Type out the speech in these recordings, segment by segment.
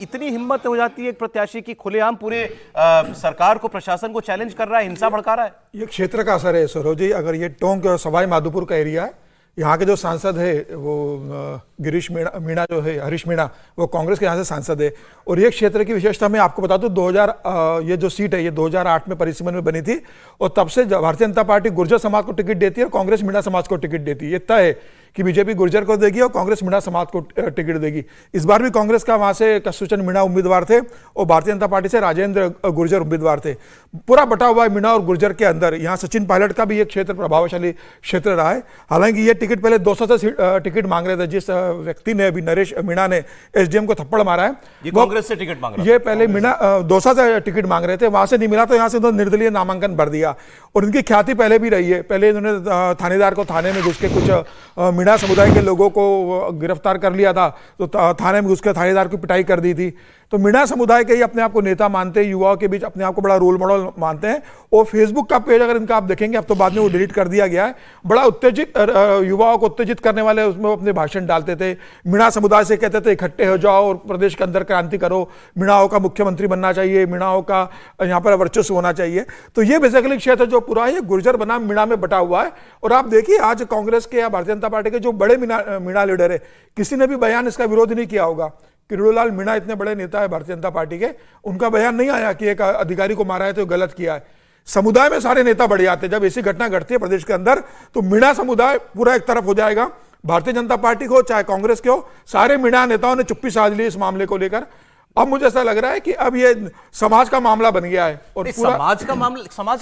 इतनी हिम्मत हो जाती है एक प्रत्याशी की खुलेआम पूरे सरकार को, प्रशासन को चैलेंज कर रहा है, हिंसा भड़का रहा है। ये क्षेत्र का असर है सरोज जी। अगर ये टोंक सवाई माधोपुर का एरिया है, यहाँ के जो सांसद है वो गिरीश मीणा जो है, हरीश मीणा, वो कांग्रेस के यहाँ से सांसद है। और ये क्षेत्र की विशेषता मैं आपको बता दूं, 2000 ये जो सीट है ये 2008 में परिसीमन में बनी थी और तब से भारतीय जनता पार्टी गुर्जर समाज को टिकट देती है और कांग्रेस मीणा समाज को टिकट देती है। ये तय है कि बीजेपी गुर्जर को देगी और कांग्रेस मीणा समाज को टिकट देगी। इस बार भी कांग्रेस का वहां से कस्तूरचंद मीणा उम्मीदवार थे और भारतीय जनता पार्टी से राजेंद्र गुर्जर उम्मीदवार थे। पूरा बटा हुआ है मीणा और गुर्जर के अंदर। यहाँ सचिन पायलट का भी एक क्षेत्र प्रभावशाली क्षेत्र रहा है। हालांकि ये टिकट पहले 200 से टिकट मांग रहे थे। जिस व्यक्ति ने अभी नरेश मीणा ने एसडीएम को थप्पड़ मारा है, ये कांग्रेस से टिकट मांग रहा ये पहले मीणा 200 से टिकट मांग रहे थे, वहां से नहीं मिला तो यहाँ से उन्होंने निर्दलीय नामांकन भर दिया। और इनकी ख्याति पहले भी रही है। पहले इन्होंने थानेदार को थाने में घुस के कुछ मीणा समुदाय के लोगों को गिरफ्तार कर लिया था, तो थाने में घुस के थानेदार की पिटाई कर दी थी। तो मीणा समुदाय के ही अपने आप को नेता मानते हैं, युवाओं के बीच अपने आप को बड़ा रोल मॉडल मानते हैं। और फेसबुक का पेज अगर इनका आप देखेंगे, अब तो बाद में वो डिलीट कर दिया गया है, बड़ा उत्तेजित युवाओं को उत्तेजित करने वाले उसमें अपने भाषण डालते थे। मीणा समुदाय से कहते थे इकट्ठे हो जाओ और प्रदेश के अंदर क्रांति करो, मीणाओं का मुख्यमंत्री बनना चाहिए, मीणाओं का यहाँ पर वर्चस्व होना चाहिए। तो ये बेसिकली क्षेत्र जो पूरा है गुर्जर बनाम मीणा में बटा हुआ है। और आप देखिए आज कांग्रेस के या भारतीय जनता पार्टी के जो बड़े मीणा लीडर है, किसी ने भी बयान इसका विरोध नहीं किया होगा। किरोड़ीलाल मीणा इतने बड़े नेता है भारतीय जनता पार्टी के, उनका बयान नहीं आया कि एक अधिकारी को मारा है तो गलत किया है। समुदाय में सारे नेता बढ़ जाते हैं। जब ऐसी घटना घटती है प्रदेश के अंदर तो मीणा समुदाय पूरा एक तरफ हो जाएगा। भारतीय जनता पार्टी को चाहे कांग्रेस के हो, सारे मीणा नेताओं ने चुप्पी साध ली इस मामले को लेकर। अब मुझे ऐसा लग रहा है कि अब ये समाज का मामला बन गया है। और समाज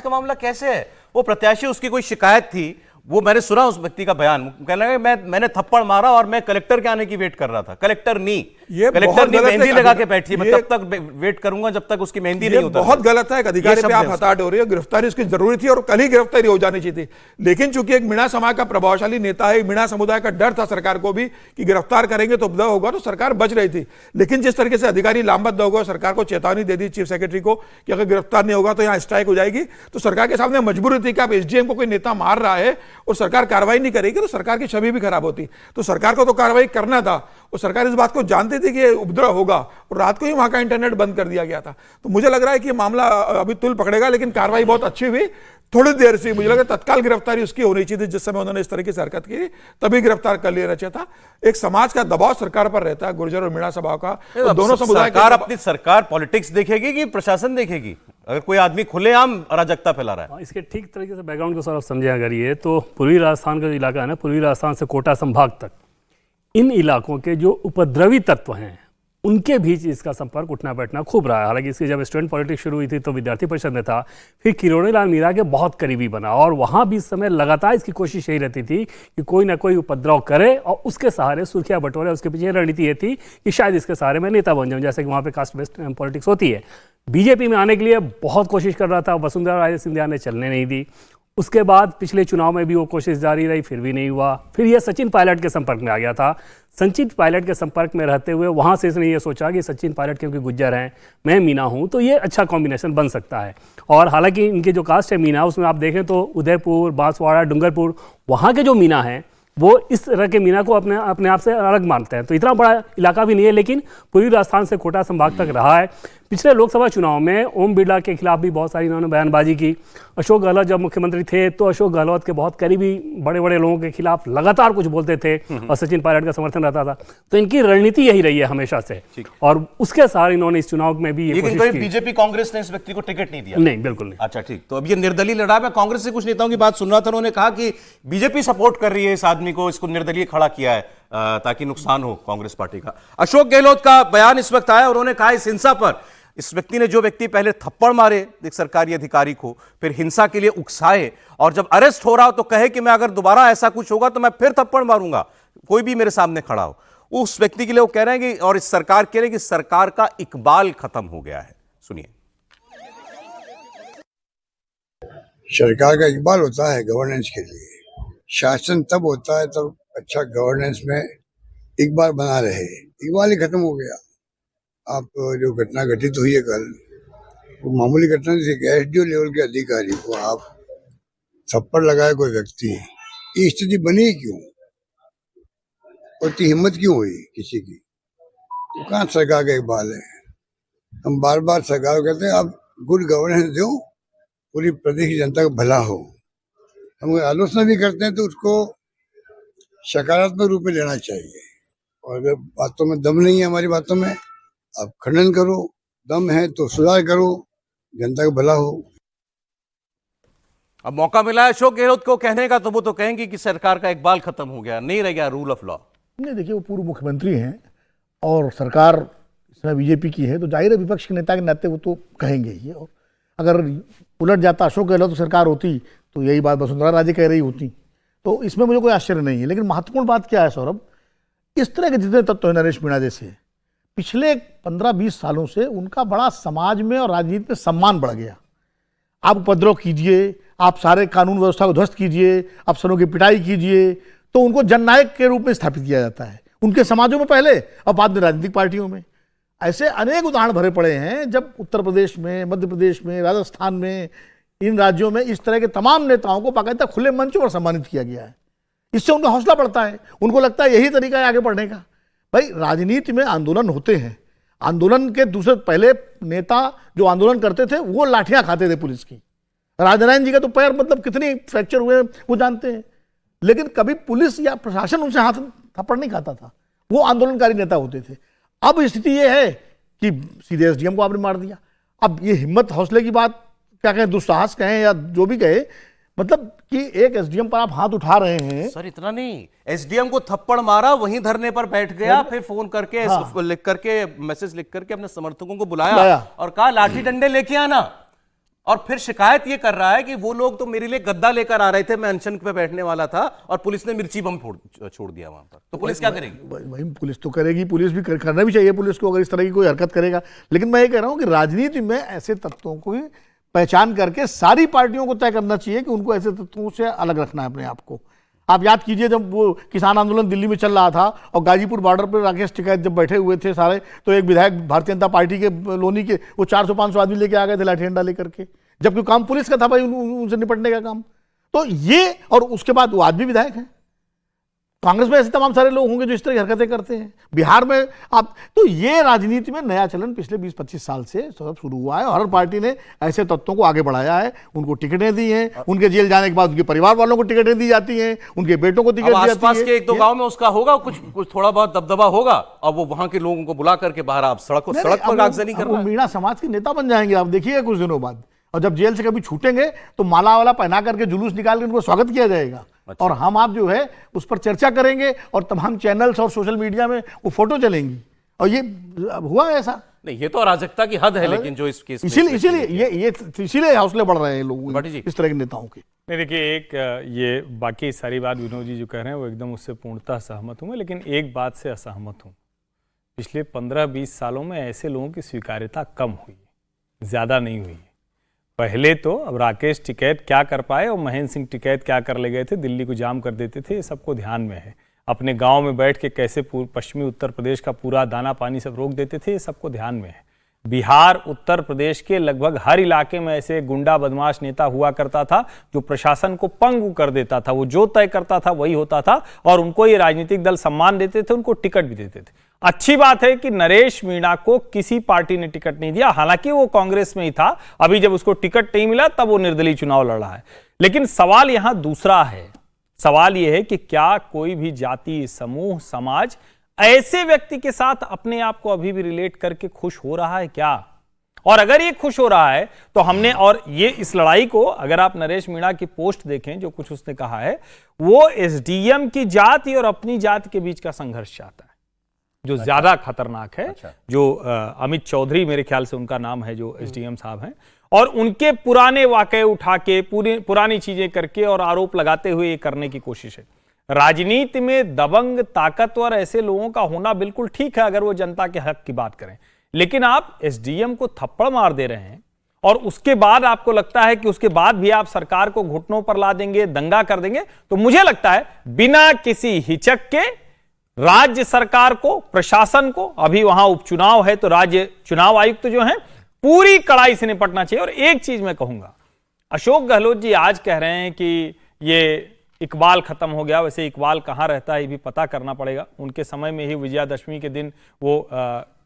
का मामला कैसे है? वो प्रत्याशी, उसकी कोई शिकायत थी, वो मैंने सुना उस व्यक्ति का बयान, कहने लगे मैंने थप्पड़ मारा और मैं कलेक्टर के आने की वेट कर रहा था। कलेक्टर नहीं मेहंदी लगा के बैठी है, मैं तब तक वेट करूंगा जब तक उसकी मेहंदी नहीं उतरती। बहुत गलत है। एक अधिकारी पे आप हताहट हो रही है। गिरफ्तारी उसकी जरूरी थी और कल ही गिरफ्तारी हो जानी चाहिए थी। लेकिन चूंकि एक मीणा समाज का प्रभावशाली नेता है, मीणा समुदाय का डर था सरकार को भी कि गिरफ्तार करेंगे तो उपद्रव होगा, तो सरकार बच रही थी। लेकिन जिस तरीके से अधिकारी लामबद्ध हो गए, सरकार को चेतावनी दे दी चीफ सेक्रेटरी को कि अगर गिरफ्तार नहीं होगा तो यहाँ स्ट्राइक हो जाएगी, तो सरकार के सामने मजबूरी थी कि आप एसडीएम को कोई नेता मार रहा है और सरकार कार्रवाई नहीं करेगी तो सरकार की छवि भी खराब होती। तो सरकार को तो कार्रवाई करना था और सरकार इस बात को जानती थी कि उपद्रव होगा और रात को ही वहां का इंटरनेट बंद कर दिया गया था। तो मुझे लग रहा है कि मामला अभी तुल पकड़ेगा, लेकिन कार्रवाई बहुत अच्छी हुई। थोड़ी देर से मुझे लगा तत्काल गिरफ्तारी उसकी होनी चाहिए थी। जिस समय उन्होंने इस तरह की हरकत की तभी गिरफ्तार कर लेना चाहिए था। एक समाज का दबाव सरकार पर रहता है, गुर्जर और मीणा सभा का। तो दोनों समुदाय अपनी सरकार पॉलिटिक्स देखेगी कि प्रशासन देखेगी? अगर कोई आदमी खुलेआम अराजकता फैला रहा है, इसके ठीक तरीके से बैकग्राउंड को सर समझे अगर ये, तो पूर्वी राजस्थान का जो इलाका है ना, पूर्वी राजस्थान से कोटा संभाग तक, इन इलाकों के जो उपद्रवी तत्व हैं उनके बीच इसका संपर्क उठना बैठना खूब रहा है। हालांकि इसकी जब स्टूडेंट पॉलिटिक्स शुरू हुई थी तो विद्यार्थी परिषद में था, फिर किरोड़ीलाल मीणा के बहुत करीबी बना और वहाँ भी इस समय लगातार इसकी कोशिश यही रहती थी कि कोई ना कोई उपद्रव करे और उसके सहारे सुर्खियाँ बटोरे। उसके पीछे रणनीति ये थी कि शायद इसके सहारे मैं नेता बन जाऊँ, जैसे कि वहाँ पर कास्ट बेस्ड पॉलिटिक्स होती है। बीजेपी में आने के लिए बहुत कोशिश कर रहा था, वसुंधरा राजे सिंधिया ने चलने नहीं दी। उसके बाद पिछले चुनाव में भी वो कोशिश जारी रही, फिर भी नहीं हुआ। फिर ये सचिन पायलट के संपर्क में आ गया था। सचिन पायलट के संपर्क में रहते हुए वहाँ से इसने ये सोचा कि सचिन पायलट क्योंकि गुज्जर हैं, मैं मीणा हूँ, तो ये अच्छा कॉम्बिनेशन बन सकता है। और हालांकि इनके जो कास्ट है मीणा, उसमें आप देखें तो उदयपुर, बांसवाड़ा, डूंगरपुर, वहाँ के जो मीणा हैं वो इस तरह के मीणा को अपने आप से अलग मानते हैं। तो इतना बड़ा इलाका भी नहीं है, लेकिन पूर्वी राजस्थान से कोटा संभाग तक रहा है। पिछले लोकसभा चुनाव में ओम बिरला के खिलाफ भी बहुत सारी इन्होंने बयानबाजी की। अशोक गहलोत जब मुख्यमंत्री थे तो अशोक गहलोत के बहुत करीबी बड़े बड़े लोगों के खिलाफ लगातार कुछ बोलते थे और सचिन पायलट का समर्थन रहता था। तो इनकी रणनीति यही रही है हमेशा से और उसके सहारे इन्होंने इस चुनाव में भी बीजेपी कांग्रेस ने इस व्यक्ति को टिकट नहीं दिया? नहीं, बिल्कुल नहीं। अच्छा ठीक। तो अब ये निर्दलीय लड़ा। मैं कांग्रेस से कुछ नेताओं की बात सुन रहा था, उन्होंने कहा कि बीजेपी सपोर्ट कर रही है इस आदमी को, इसको निर्दलीय खड़ा किया है ताकि नुकसान हो कांग्रेस पार्टी का। अशोक गहलोत का बयान इस वक्त आया, उन्होंने कहा इस हिंसा पर, इस व्यक्ति ने, जो व्यक्ति पहले थप्पड़ मारे एक सरकारी अधिकारी को, फिर हिंसा के लिए उकसाए और जब अरेस्ट हो रहा हो तो कहे कि मैं अगर दोबारा ऐसा कुछ होगा तो मैं फिर थप्पड़ मारूंगा, कोई भी मेरे सामने खड़ा हो, उस व्यक्ति के लिए वो कह रहे हैं कि, और इस सरकार कह रहे हैं कि सरकार का इकबाल खत्म हो गया है। सुनिए। सरकार का इकबाल होता है गवर्नेंस के लिए। शासन तब होता है तब अच्छा गवर्नेंस में इकबाल बना रहे। इकबाल ही खत्म हो गया। आप जो घटना घटित हुई है कल, वो मामूली घटना नहीं थी। एसडीओ लेवल के अधिकारी को आप थप्पड़ लगाए कोई व्यक्ति, ये स्थिति बनी क्यों? और इतनी हिम्मत क्यों हुई किसी की? तो कहाँ सरकार का इकबाल है। हम बार बार सरकार को कहते हैं आप गुड गवर्नेंस दो, पूरी प्रदेश की जनता का भला हो। हम आलोचना भी करते हैं तो उसको सकारात्मक रूप में लेना चाहिए, और अगर बातों में दम नहीं है हमारी बातों में, आप खंडन करो, दम है तो सुधार करो, जनता का भला हो। अब मौका मिला है अशोक गहलोत को कहने का, तो वो तो कहेंगे कि सरकार का इकबाल खत्म हो गया, नहीं रह गया रूल ऑफ लॉ। नहीं, देखिए वो पूर्व मुख्यमंत्री हैं और सरकार इसमें बीजेपी की है, तो जाहिर है विपक्ष के नेता के नाते वो तो कहेंगे ही। और अगर उलट जाता अशोक गहलोत तो सरकार होती तो यही बात वसुंधरा राजे कह रही होती, तो इसमें मुझे कोई आश्चर्य नहीं है। लेकिन महत्वपूर्ण बात क्या है सौरभ, इस तरह के जितने तत्व हैं नरेश मीणा जैसे, पिछले 15-20 सालों से उनका बड़ा समाज में और राजनीति में सम्मान बढ़ गया। आप उपद्रव कीजिए, आप सारे कानून व्यवस्था को ध्वस्त कीजिए, अफसरों की पिटाई कीजिए, तो उनको जननायक के रूप में स्थापित किया जाता है, उनके समाजों में पहले और बाद में राजनीतिक पार्टियों में। ऐसे अनेक उदाहरण भरे पड़े हैं जब उत्तर प्रदेश में, मध्य प्रदेश में, राजस्थान में, इन राज्यों में इस तरह के तमाम नेताओं को बाकायदा खुले मंचों पर सम्मानित किया गया है। इससे उनका हौसला बढ़ता है, उनको लगता है यही तरीका है आगे बढ़ने का। भाई राजनीति में आंदोलन होते हैं, आंदोलन के दूसरे पहले नेता जो आंदोलन करते थे वो लाठियां खाते थे पुलिस की। राजनारायण जी का तो पैर मतलब कितने फ्रैक्चर हुए वो जानते हैं, लेकिन कभी पुलिस या प्रशासन उनसे हाथ थप्पड़ नहीं खाता था, वो आंदोलनकारी नेता होते थे। अब स्थिति ये है कि सीधे एसडीएम को आपने मार दिया। अब ये हिम्मत हौसले की बात क्या कहें, दुस्साहस कहें या जो भी कहे, मतलब कि एक एसडीएम पर आप हाथ उठा रहे हैं। सर इतना नहीं, एसडीएम को थप्पड़ मारा, वहीं धरने पर बैठ गया, फिर फोन करके लिख करके मैसेज लिख करके अपने समर्थकों को बुलाया और कहा लाठी डंडे लेके आना। और फिर शिकायत ये कर रहा है कि वो लोग तो मेरे लिए गद्दा लेकर आ रहे थे, मैं अनशन पे बैठने वाला था और पुलिस ने मिर्ची बम छोड़ दिया वहां पर। तो पुलिस क्या करेगी? भाई पुलिस तो करेगी, पुलिस भी करना भी चाहिए पुलिस को अगर इस तरह की कोई हरकत करेगा। लेकिन मैं ये कह रहा हूं कि राजनीति में ऐसे तत्वों को पहचान करके सारी पार्टियों को तय करना चाहिए कि उनको ऐसे तत्वों से अलग रखना है अपने आप को। आप याद कीजिए जब वो किसान आंदोलन दिल्ली में चल रहा था और गाजीपुर बॉर्डर पर राकेश टिकैत जब बैठे हुए थे सारे, तो एक विधायक भारतीय जनता पार्टी के लोनी के वो 400-500 आदमी लेके आ गए थे लाठी डंडा लेकर के, जबकि काम पुलिस का था भाई उनसे निपटने का काम। तो ये, और उसके बाद वो आज भी विधायक हैं। कांग्रेस में ऐसे तमाम सारे लोग होंगे जो इस तरह की हरकतें करते हैं। बिहार में आप, तो ये राजनीति में नया चलन पिछले 20-25 साल से शुरू हुआ है और हर पार्टी ने ऐसे तत्वों को आगे बढ़ाया है, उनको टिकटें दी हैं, उनके जेल जाने के बाद उनके परिवार वालों को टिकटें दी जाती हैं, उनके बेटों को टिकट दी जाती है। आसपास के एक दो गांव में उसका होगा कुछ थोड़ा बहुत दबदबा होगा, और वो वहां के लोगों को बुला करके बाहर आप सड़क पर आगजनी कर रहे हैं। मीणा समाज के नेता बन जाएंगे आप देखिएगा कुछ दिनों बाद, और जब जेल से कभी छूटेंगे तो माला वाला पहना करके जुलूस निकाल के उनको स्वागत किया जाएगा। अच्छा। और हम आप जो है उस पर चर्चा करेंगे और तमाम चैनल्स और सोशल मीडिया में वो फोटो चलेंगी, और ये हुआ ऐसा नहीं, ये तो अराजकता की हद है। लेकिन जो इस केस इसीलिए हौसले बढ़ रहे हैं लोग इस तरह के नेताओं के। नहीं देखिए, एक ये बाकी सारी बात विनोद जी जो कह रहे हैं वो एकदम उससे पूर्णतः सहमत हूँ मैं, लेकिन एक बात से असहमत हूँ। पिछले 15-20 सालों में ऐसे लोगों की स्वीकार्यता कम हुई, ज़्यादा नहीं हुई। पहले तो अब राकेश टिकैत क्या कर पाए और महेंद्र सिंह टिकैत क्या कर ले गए थे, दिल्ली को जाम कर देते थे, ये सबको ध्यान में है। अपने गांव में बैठ के कैसे पश्चिमी उत्तर प्रदेश का पूरा दाना पानी सब रोक देते थे, ये सबको ध्यान में है। बिहार, उत्तर प्रदेश के लगभग हर इलाके में ऐसे गुंडा बदमाश नेता हुआ करता था जो प्रशासन को पंगु कर देता था। वो जो तय करता था वही होता था और उनको ये राजनीतिक दल सम्मान देते थे, उनको टिकट भी देते थे। अच्छी बात है कि नरेश मीणा को किसी पार्टी ने टिकट नहीं दिया, हालांकि वो कांग्रेस में ही था। अभी जब उसको टिकट नहीं मिला तब वो निर्दलीय चुनाव लड़ रहा है। लेकिन सवाल यहां दूसरा है। सवाल यह है कि क्या कोई भी जाति, समूह, समाज ऐसे व्यक्ति के साथ अपने आप को अभी भी रिलेट करके खुश हो रहा है क्या? और अगर ये खुश हो रहा है तो हमने, और ये इस लड़ाई को अगर आप नरेश मीणा की पोस्ट देखें, जो कुछ उसने कहा है, वो एसडीएम की जाति और अपनी जाति के बीच का संघर्ष चाहता है, जो ज्यादा खतरनाक है। जो अमित चौधरी मेरे ख्याल से उनका नाम है, जो एसडीएम साहब हैं, और उनके पुराने वाकये उठा के पुरानी चीजें करके और आरोप लगाते हुए ये करने की कोशिश है। राजनीति में दबंग, ताकतवर ऐसे लोगों का होना बिल्कुल ठीक है अगर वो जनता के हक की बात करें, लेकिन आप एसडीएम को थप्पड़ मार दे रहे हैं और उसके बाद आपको लगता है कि उसके बाद भी आप सरकार को घुटनों पर ला देंगे, दंगा कर देंगे, तो मुझे लगता है बिना किसी हिचक के राज्य सरकार को, प्रशासन को, अभी वहां उपचुनाव है तो राज्य चुनाव आयुक्त जो हैं, पूरी कड़ाई से निपटना चाहिए। और एक चीज मैं कहूंगा, अशोक गहलोत जी आज कह रहे हैं कि ये इकबाल खत्म हो गया। वैसे इकबाल कहाँ रहता है ये भी पता करना पड़ेगा। उनके समय में ही विजयादशमी के दिन वो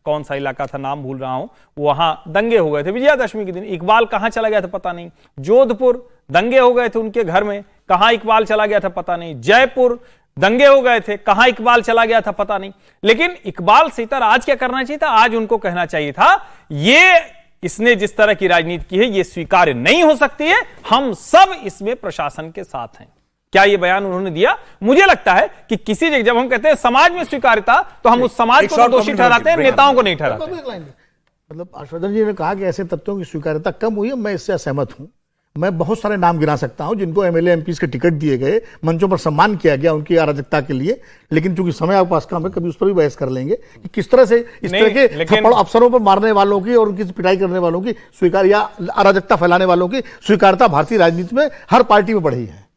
कौन सा इलाका था, नाम भूल रहा हूं, वहां दंगे हो गए थे विजयादशमी के दिन। इकबाल कहां चला गया था पता नहीं। जोधपुर दंगे हो गए थे उनके घर में, कहां इकबाल चला गया था पता नहीं। जयपुर दंगे हो गए थे, कहां इकबाल चला गया था पता नहीं। लेकिन इकबाल से इतर आज क्या करना चाहिए था? आज उनको कहना चाहिए था ये इसने जिस तरह की राजनीति की है ये स्वीकार्य नहीं हो सकती है, हम सब इसमें प्रशासन के साथ हैं। क्या ये बयान उन्होंने दिया? मुझे लगता है कि किसी जगह जब हम कहते हैं समाज में स्वीकार्यता, तो हम उस समाज को तो दोषी ठहराते हैं, नेताओं को नहीं ठहराते। मतलब हर्षवर्धन जी ने कहा कि ऐसे तत्वों की स्वीकार्यता कम हुई है, मैं इससे असहमत हूं। मैं बहुत सारे नाम गिना सकता हूं जिनको एमएलए एमपीज के टिकट दिए गए, मंचों पर सम्मान किया गया उनकी अराजकता के लिए, लेकिन चूंकि समय आपके पास कम है, कभी उस पर भी बहस कर लेंगे कि किस तरह से इस तरह के थप्पड़ अफसरों पर मारने वालों की और उनकी पिटाई करने वालों की स्वीकार या अराजकता फैलाने वालों की स्वीकार्यता भारतीय राजनीति में हर पार्टी में बढ़ी है।